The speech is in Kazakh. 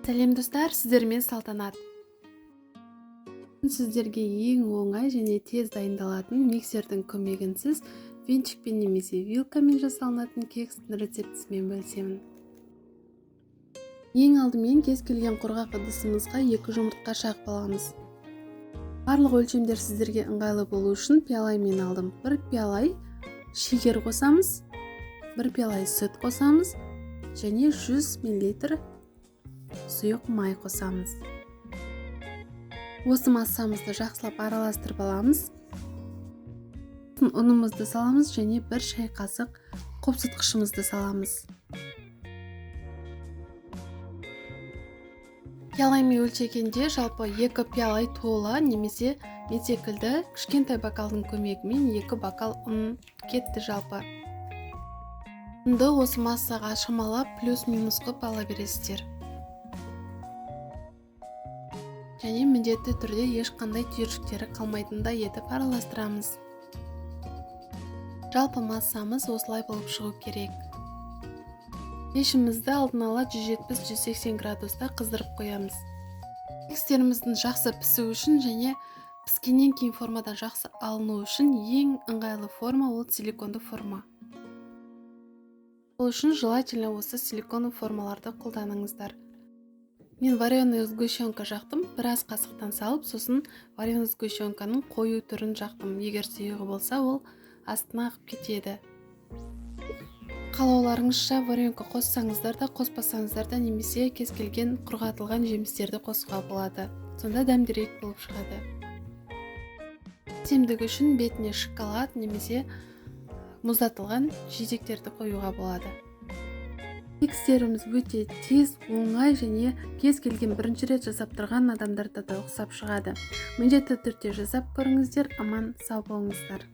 Сәлем достар, сіздермен Салтанат. Сіздерге ең оңай және тез дайындалатын миксердің көмегінсіз венчикпен немесе вилкамен жасалынатын кекстің рецептісімен бөлісемін. Ең алдымен кез келген құрғақ ыдысымызға 2 жұмыртқа шағып аламыз. Барлық өлшемдер сіздерге ыңғайлы болу үшін пиалаймен алдым. 1 пиалай шекер қосамыз, 1 пиалай сүт қосамыз және 100 мл сұйық май қосамыз. Осы массамызды жақсылап араластырып аламыз. Ұнымызды саламыз және 1 шай қасық қопсытқышымызды саламыз. Пиалаймен өлшегенде жалпы 2 пиалай тола немесе мен секілді кішкентай бокалдың көмегімен 2 бокал ұн кетті жалпы. Ұнды осы массаға шамалап плюс-минус қып ала бересіздер. Және міндетті түрде ешқандай түйіршіктері қалмайтындай етіп араластырамыз. Жалпы массамыз осылай болып шығу керек. Пешімізді алдын ала 170-180 градуста қыздырып қоямыз. Кекстеріміздің жақсы пісу үшін және піскеннен кейін формадан жақсы алыну үшін ең ыңғайлы форма ол силиконды форма. Ол үшін желательно осы силиконды формаларды қолданыңыздар. Мен вареная сгущенка жақтым, біраз қасықтан салып, сосын вареная сгущенканың қою түрін жақтым. Егер сұйығы болса, ол астына ағып кетеді. Қалауларыңызша варенка қоссаңыздар да, қоспасаңыздар да, немесе кез келген құрғатылған жемістерді қосуға болады. Сонда дәмдірек болып шығады. Темдігі үшін бетіне шоколад немесе мұздатылған жидектерді қоюға болады. Кекстеріміз өте тез, оңай және кез келген бірінші рет жасап тұрған адамдарда да ұқсап шығады. Міндетті түрде жасап көріңіздер, аман сау болыңыздар.